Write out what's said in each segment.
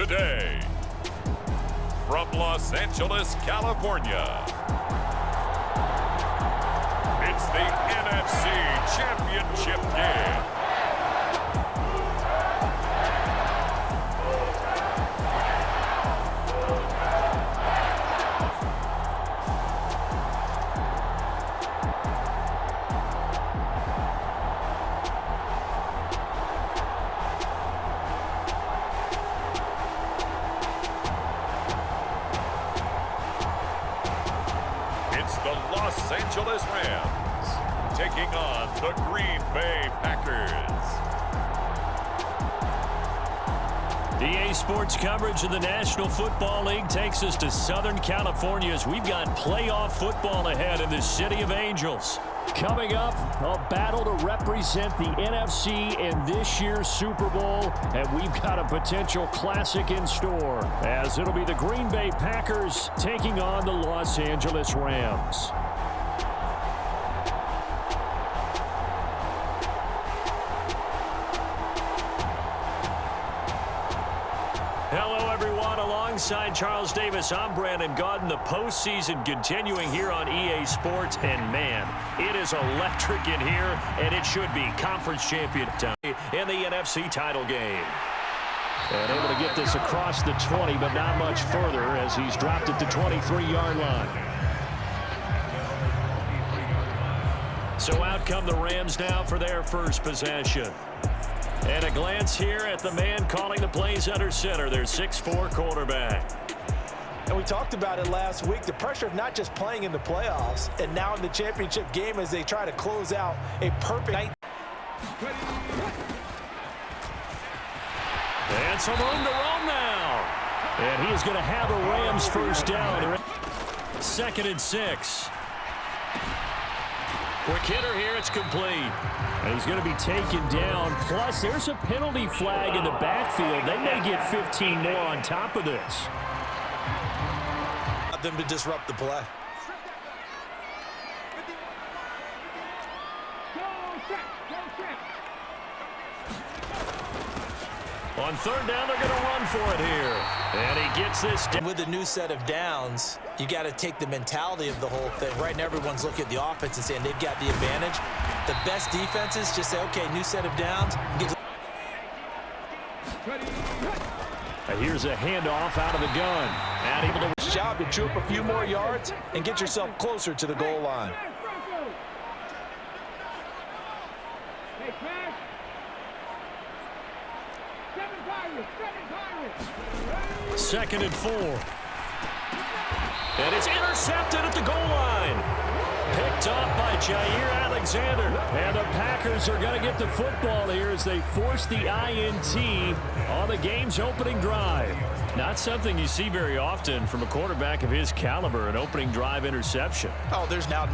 today, from Los Angeles, California, it's the NFC Championship game. It's the Los Angeles Rams taking on the Green Bay Packers. EA Sports coverage of the National Football League takes us to Southern California as we've got playoff football ahead in the City of Angels. Coming up, a battle to represent the NFC in this year's Super Bowl, and we've got a potential classic in store, as it'll be the Green Bay Packers taking on the Los Angeles Rams. Hello, everyone. Alongside Charles Davis, I'm Brandon Gaudin. The postseason continuing here on EA Sports. And, man, it is electric in here, and it should be conference champion time in the NFC title game. And able to get this across the 20, but not much further as he's dropped at the 23-yard line. So out come the Rams now for their first possession. And a glance here at the man calling the plays under center, their 6'4" quarterback. And we talked about it last week, the pressure of not just playing in the playoffs and now in the championship game as they try to close out a perfect night. And some room to roam now. And he is going to have a Rams first down. 2nd and 6. Quick hitter here, it's complete. And he's going to be taken down. Plus, there's a penalty flag in the backfield. They may get 15 more on top of this. Them to disrupt the play. On 3rd down, they're going to run for it here. And he gets this down. With the new set of downs, you got to take the mentality of the whole thing. Right now, everyone's looking at the offense and saying they've got the advantage. The best defenses just say, okay, new set of downs. And here's a handoff out of the gun. And able to job to troop a few more yards and get yourself closer to the goal line. 2nd and 4. And it's intercepted at the goal line. Picked off by Jair Alexander. And the Packers are going to get the football here as they force the INT on the game's opening drive. Not something you see very often from a quarterback of his caliber, an opening drive interception. Oh, there's now...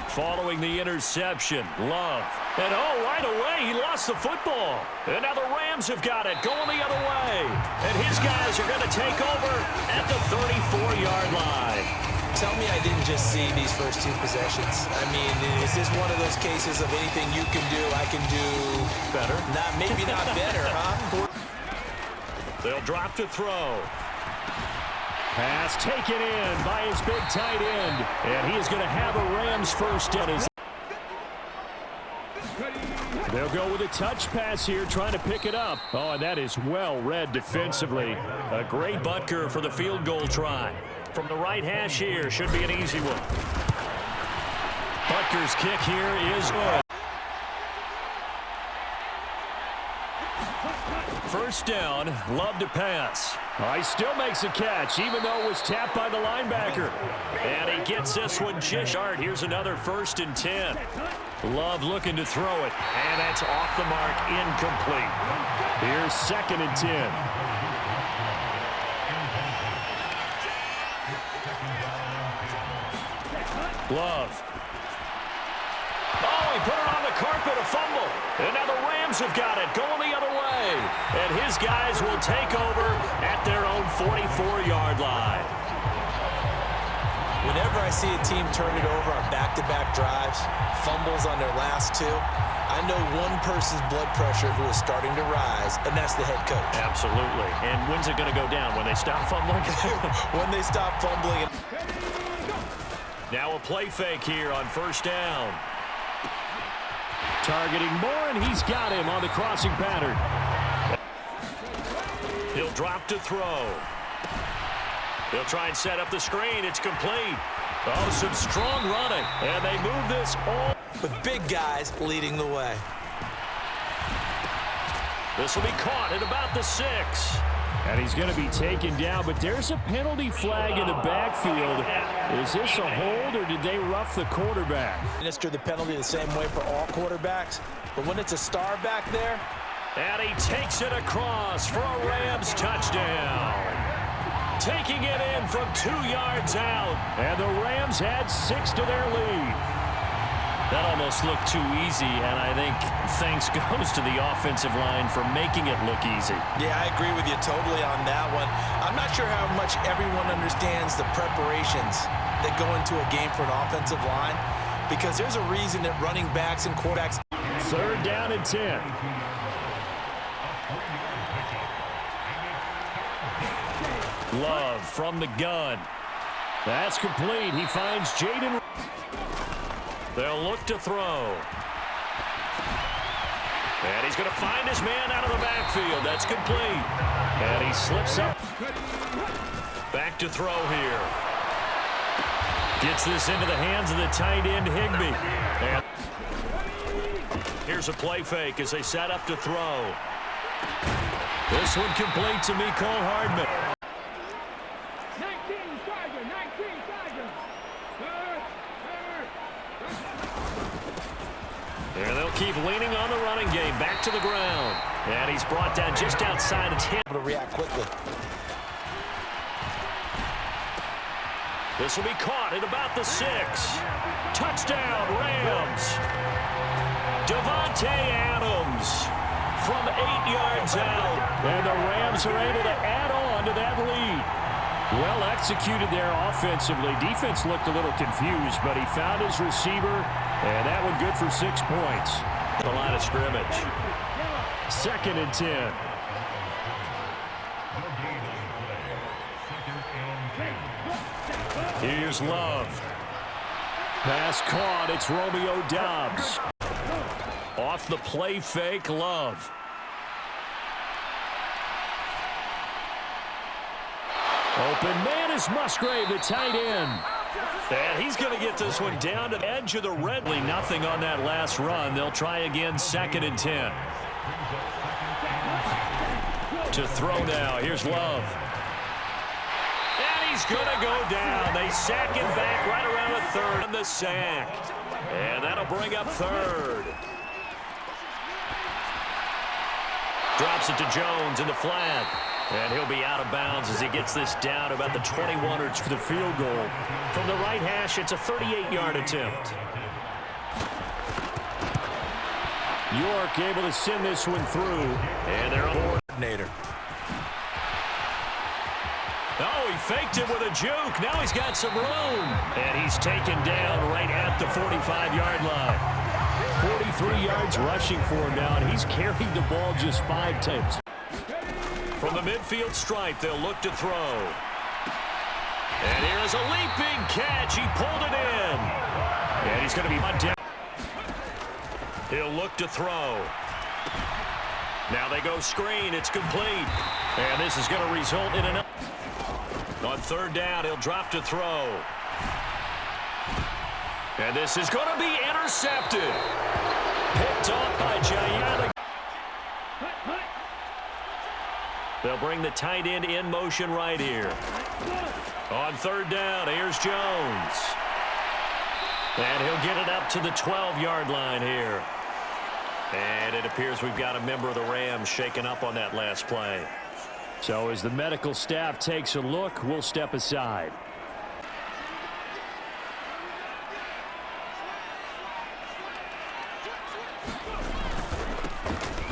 Following the interception, Love. And right away, he lost the football. And now the Rams have got it, going the other way. And his guys are going to take over at the 34-yard line. Tell me I didn't just see these first two possessions. I mean, is this one of those cases of anything you can do, I can do... Better? Maybe not better, huh? They'll drop to throw. Pass taken in by his big tight end. And he is going to have a Rams first down. They'll go with a touch pass here, trying to pick it up. Oh, and that is well read defensively. A great Butker for the field goal try. From the right hash here, should be an easy one. Butker's kick here is good. First down, Love to pass. He still makes a catch, even though it was tapped by the linebacker. And he gets this one just short. Here's another 1st and 10. Love looking to throw it, and that's off the mark, incomplete. Here's 2nd and 10. Love. Oh, he put it on the carpet, a fumble. And now the Rams have got it, going the other way. And his guys will take over at their own 44-yard line. Whenever I see a team turn it over on back-to-back drives, fumbles on their last two, I know one person's blood pressure who is starting to rise, and that's the head coach. Absolutely. And when's it going to go down? When they stop fumbling? When they stop fumbling. Now a play fake here on first down. Targeting Moore, and he's got him on the crossing pattern. He'll drop to throw. He'll try and set up the screen. It's complete. Oh, some strong running. And they move this all. With big guys leading the way. This will be caught at about the 6. And he's going to be taken down, but there's a penalty flag in the backfield. Is this a hold, or did they rough the quarterback? Administer the penalty the same way for all quarterbacks, but when it's a star back there. And he takes it across for a Rams touchdown. Taking it in from 2 yards out. And the Rams add 6 to their lead. That almost looked too easy, and I think thanks goes to the offensive line for making it look easy. Yeah, I agree with you totally on that one. I'm not sure how much everyone understands the preparations that go into a game for an offensive line, because there's a reason that running backs and quarterbacks. 3rd down and 10. Love from the gun. That's complete. He finds Jaden. They'll look to throw. And he's going to find his man out of the backfield. That's complete. And he slips up. Back to throw here. Gets this into the hands of the tight end, Higbee. And here's a play fake as they set up to throw. This one complete to Mecole Hardman. And they'll keep leaning on the running game. Back to the ground. And he's brought down just outside of 10. To react quickly. This will be caught at about the 6. Touchdown, Rams. Devante Adams from 8 yards out. And the Rams are able to add on to that lead. Well executed there offensively. Defense looked a little confused, but he found his receiver, and that one good for 6 points. The line of scrimmage. 2nd and 10. Here's Love. Pass caught. It's Romeo Doubs. Off the play fake, Love. Open man is Musgrave, the tight end. And he's going to get this one down to the edge of the red. Nothing on that last run. They'll try again, 2nd and 10. To throw now. Here's Love. And he's going to go down. They sack him back right around the 3rd. And the sack. And that'll bring up 3rd. Drops it to Jones in the flat. And he'll be out of bounds as he gets this down about the 21 or for the field goal. From the right hash, it's a 38-yard attempt. York able to send this one through. And they're on board. Oh, he faked it with a juke. Now he's got some room. And he's taken down right at the 45-yard line. 43 yards rushing for him now, and he's carried the ball just 5 times. From the midfield stripe, they'll look to throw. And here's a leaping catch. He pulled it in. And he's going to be down. He'll look to throw. Now they go screen. It's complete. And this is going to result in an... On 3rd down, he'll drop to throw. And this is going to be intercepted. Picked off by Gianna. They'll bring the tight end in motion right here. On 3rd down, here's Jones. And he'll get it up to the 12-yard line here. And it appears we've got a member of the Rams shaken up on that last play. So as the medical staff takes a look, we'll step aside.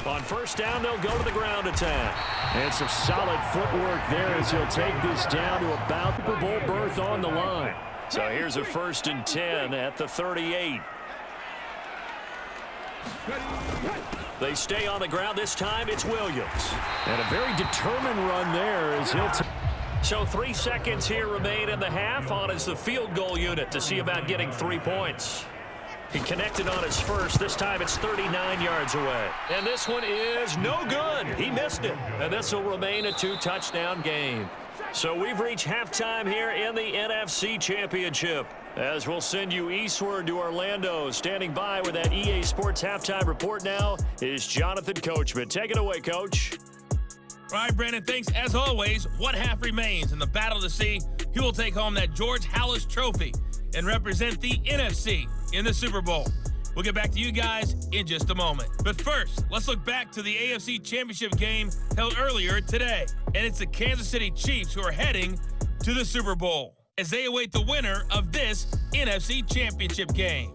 On 1st down, they'll go to the ground attack. And some solid footwork there as he'll take this down to about Super Bowl berth on the line. So here's a 1st and 10 at the 38. They stay on the ground. This time it's Williams. And a very determined run there as he'll... So 3 seconds here remain in the half. On is the field goal unit to see about getting 3 points. He connected on his first. This time it's 39 yards away. And this one is no good. He missed it. And this will remain a 2-touchdown game. So we've reached halftime here in the NFC Championship. As we'll send you eastward to Orlando. Standing by with that EA Sports halftime report now is Jonathan Coachman. Take it away, Coach. All right, Brandon, thanks. As always, one half remains in the battle to see who will take home that George Halas trophy and represent the NFC in the Super Bowl. We'll get back to you guys in just a moment. But first, let's look back to the AFC Championship game held earlier today. And it's the Kansas City Chiefs who are heading to the Super Bowl as they await the winner of this NFC Championship game.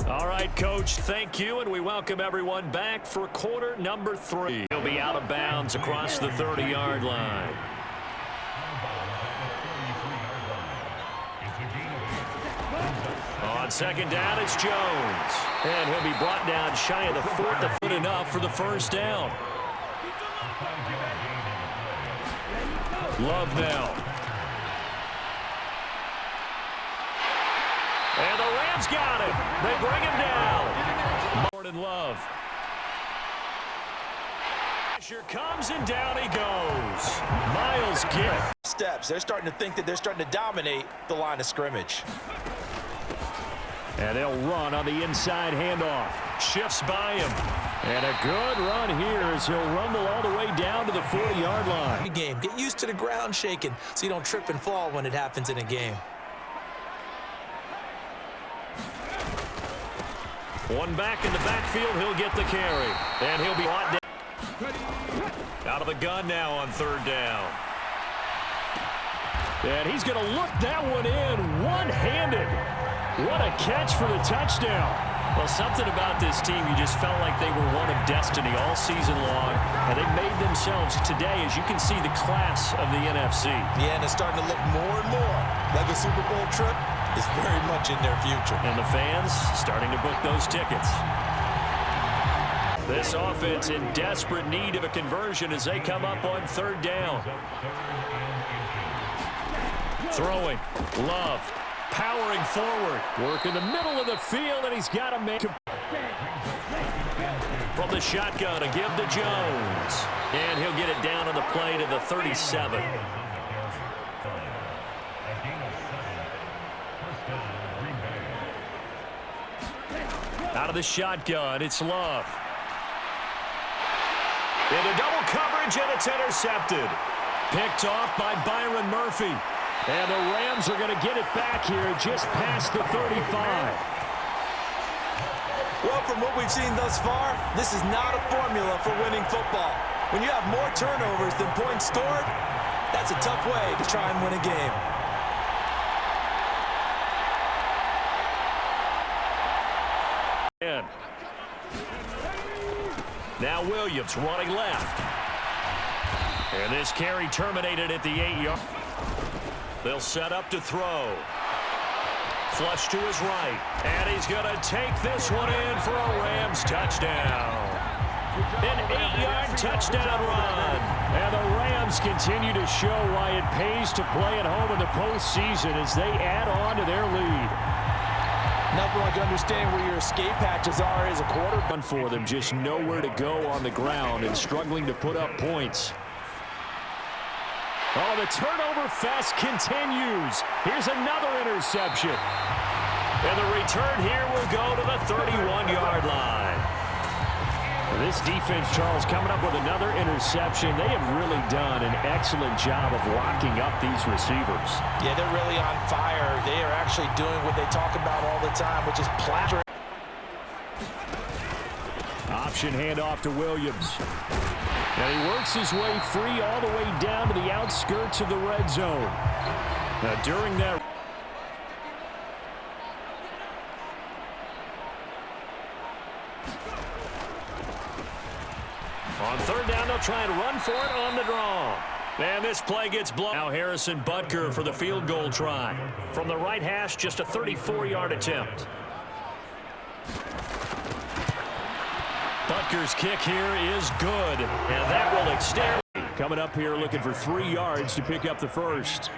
All right, Coach, thank you, and we welcome everyone back for quarter number 3. He'll be out of bounds across the 30-yard line. On second down, it's Jones. And he'll be brought down shy of the 4th, good enough for the first down. Love now. And the Rams got him. They bring him down. Morning Love. Pressure comes and down he goes. Miles Garrett. Steps. They're starting to think that they're starting to dominate the line of scrimmage. And they'll run on the inside handoff. Shifts by him. And a good run here as he'll rumble all the way down to the 40-yard line. Game. Get used to the ground shaking so you don't trip and fall when it happens in a game. One back in the backfield, he'll get the carry. And he'll be brought down. Out of the gun now on 3rd down. And he's going to look that one in one-handed. What a catch for the touchdown. Well, something about this team, you just felt like they were one of destiny all season long. And they made themselves today, as you can see, the class of the NFC. Yeah, and it's starting to look more and more like a Super Bowl trip is very much in their future. And the fans starting to book those tickets. This offense in desperate need of a conversion as they come up on 3rd down. Throwing. Love. Powering forward. Work in the middle of the field, and he's got to make it. From the shotgun, a give to Jones. And he'll get it down on the play to the 37. Out of the shotgun, it's Love. Into double coverage, and it's intercepted. Picked off by Byron Murphy. And the Rams are going to get it back here just past the 35. Well, from what we've seen thus far, this is not a formula for winning football. When you have more turnovers than points scored, that's a tough way to try and win a game. Now Williams running left. And this carry terminated at the 8-yard. They'll set up to throw. Flush to his right. And he's going to take this one in for a Rams touchdown. An 8-yard touchdown run. And the Rams continue to show why it pays to play at home in the postseason as they add on to their lead. Nothing like understanding where your escape hatches are as a quarterback. For them, just nowhere to go on the ground and struggling to put up points. Oh, the turnover fest continues. Here's another interception. And the return here will go to the 31-yard line. This defense, Charles, coming up with another interception. They have really done an excellent job of locking up these receivers. Yeah, they're really on fire. They are actually doing what they talk about all the time, which is plastering. Option handoff to Williams. And he works his way free all the way down to the outskirts of the red zone. Now, during that... they'll try and run for it on the draw. And this play gets blown. Now Harrison Butker for the field goal try. From the right hash, just a 34-yard attempt. Butker's kick here is good, and that will extend. Coming up here looking for 3 yards to pick up the first.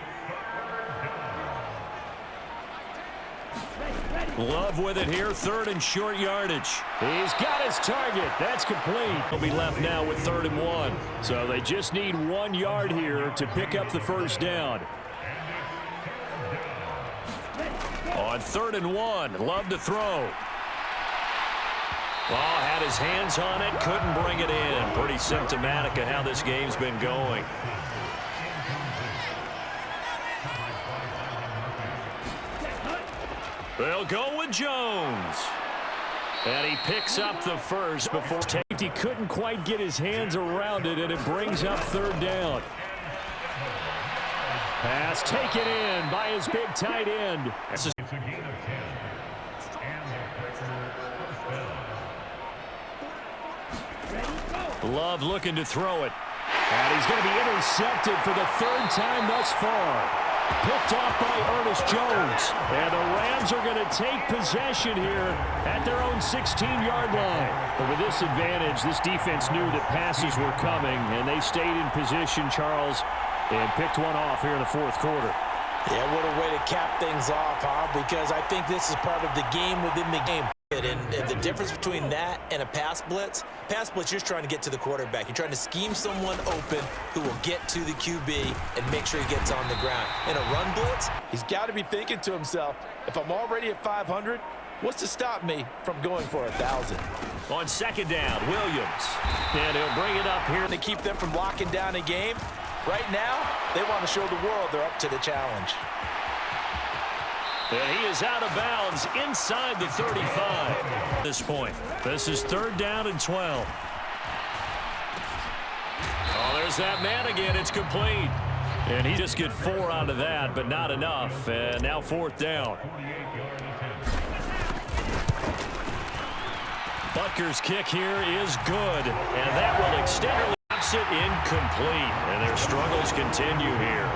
Love with it here, 3rd and short yardage. He's got his target. That's complete. He'll be left now with 3rd and 1. So they just need 1 yard here to pick up the first down. On 3rd and 1, Love to throw. Oh, had his hands on it, couldn't bring it in. Pretty symptomatic of how this game's been going. They'll go with Jones. And he picks up the first before he couldn't quite get his hands around it, and it brings up 3rd down. Pass taken in by his big tight end. Love looking to throw it. And he's going to be intercepted for the 3rd time thus far. Picked off by Ernest Jones. And the Rams are going to take possession here at their own 16-yard line. But with this advantage, this defense knew that passes were coming, and they stayed in position, Charles, and picked one off here in the 4th quarter. Yeah, what a way to cap things off, huh? Because I think this is part of the game within the game. And the difference between that and a pass blitz, you're just trying to get to the quarterback. You're trying to scheme someone open who will get to the QB and make sure he gets on the ground. In a run blitz, he's got to be thinking to himself, if I'm already at 500, what's to stop me from going for 1,000? On 2nd down, Williams. And he'll bring it up here to keep them from locking down a game. Right now, they want to show the world they're up to the challenge. And he is out of bounds inside the 35 at this point. This is 3rd down and 12. Oh, there's that man again. It's complete. And he just get 4 out of that, but not enough. And now 4th down. Butker's kick here is good. And that will extend. It incomplete. And their struggles continue here.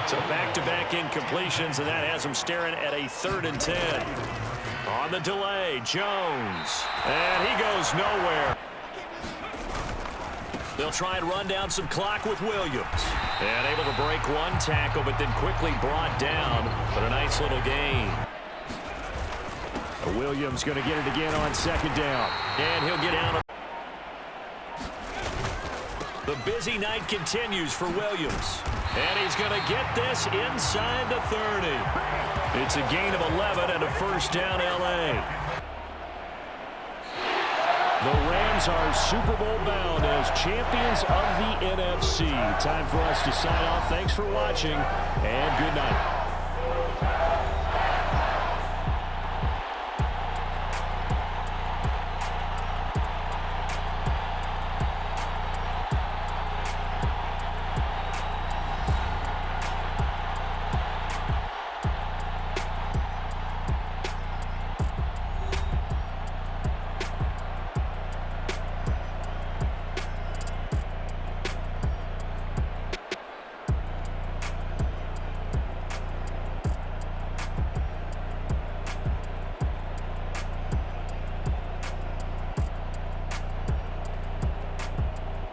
So back-to-back incompletions, and that has them staring at a 3rd and 10. On the delay, Jones. And he goes nowhere. They'll try and run down some clock with Williams. And able to break 1 tackle, but then quickly brought down. But a nice little gain. Williams going to get it again on 2nd down. And he'll get out of. The busy night continues for Williams. And he's going to get this inside the 30. It's a gain of 11 and a 1st down, L.A. The Rams are Super Bowl bound as champions of the NFC. Time for us to sign off. Thanks for watching, and good night.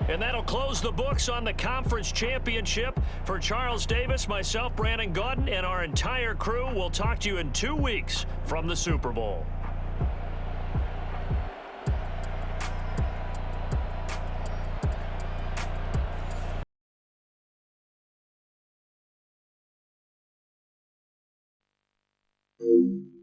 And that'll close the books on the conference championship. For Charles Davis, myself, Brandon Gaudin, and our entire crew, we'll talk to you in 2 weeks from the Super Bowl. Thank you.